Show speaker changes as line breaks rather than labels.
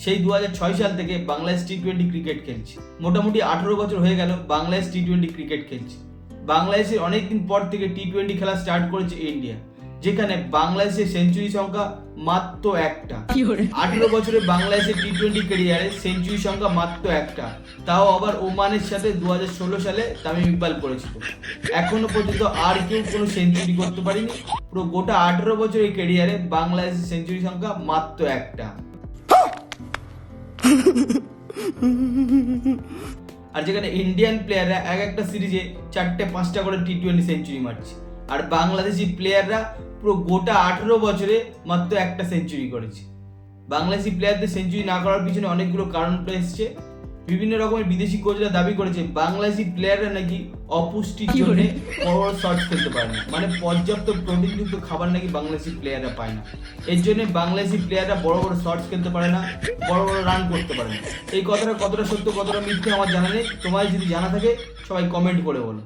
সেই 2006 সাল থেকে বাংলাদেশ টি-20 ক্রিকেট খেলছে। মোটামুটি 18 বছর হয়ে গেল বাংলাদেশ টি-20 ক্রিকেট খেলছে। বাংলাদেশের অনেকদিন পর থেকে টি-20 খেলা স্টার্ট করেছে ইন্ডিয়া, যেখানে বাংলাদেশের সেঞ্চুরি সংখ্যা মাত্র একটা। 18 বছরে বাংলাদেশের টি-20 ক্যারিয়ারে সেঞ্চুরি সংখ্যা মাত্র একটা, তাও আবার ওমানের সাথে 2016 সালে তামিম ইকবাল করেছিল। এখনো পর্যন্ত আর কেউ কোনো সেঞ্চুরি করতে পারেনি। পুরো গোটা 18 বছরের ক্যারিয়ারে বাংলাদেশের সেঞ্চুরি সংখ্যা মাত্র একটা। আর যেখানে ইন্ডিয়ান প্লেয়াররা এক একটা সিরিজে 4-5টা করে টি-20 সেঞ্চুরি মারছে, আর বাংলাদেশি প্লেয়াররা পুরো গোটা 18 বছরে মাত্র একটা সেঞ্চুরি করেছে। বাংলাদেশি প্লেয়ারদের সেঞ্চুরি না করার পিছনে অনেকগুলো কারণ এসছে। বিভিন্ন রকমের বিদেশি কোচরা দাবি করেছে বাংলাদেশি প্লেয়াররা নাকি অপুষ্টির জন্য বড় বড় শটস খেলতে পারে না, মানে পর্যাপ্ত প্রোটিনযুক্ত খাবার নাকি বাংলাদেশি প্লেয়াররা পায় না। এর জন্য বাংলাদেশি প্লেয়াররা বড় বড় শটস খেলতে পারে না, বড় বড় রান করতে পারে না। এই কথাটা কতটা সত্য কতটা মিথ্যে আমার জানা নেই, তোমার যদি জানা থাকে সবাই কমেন্ট করে বলো।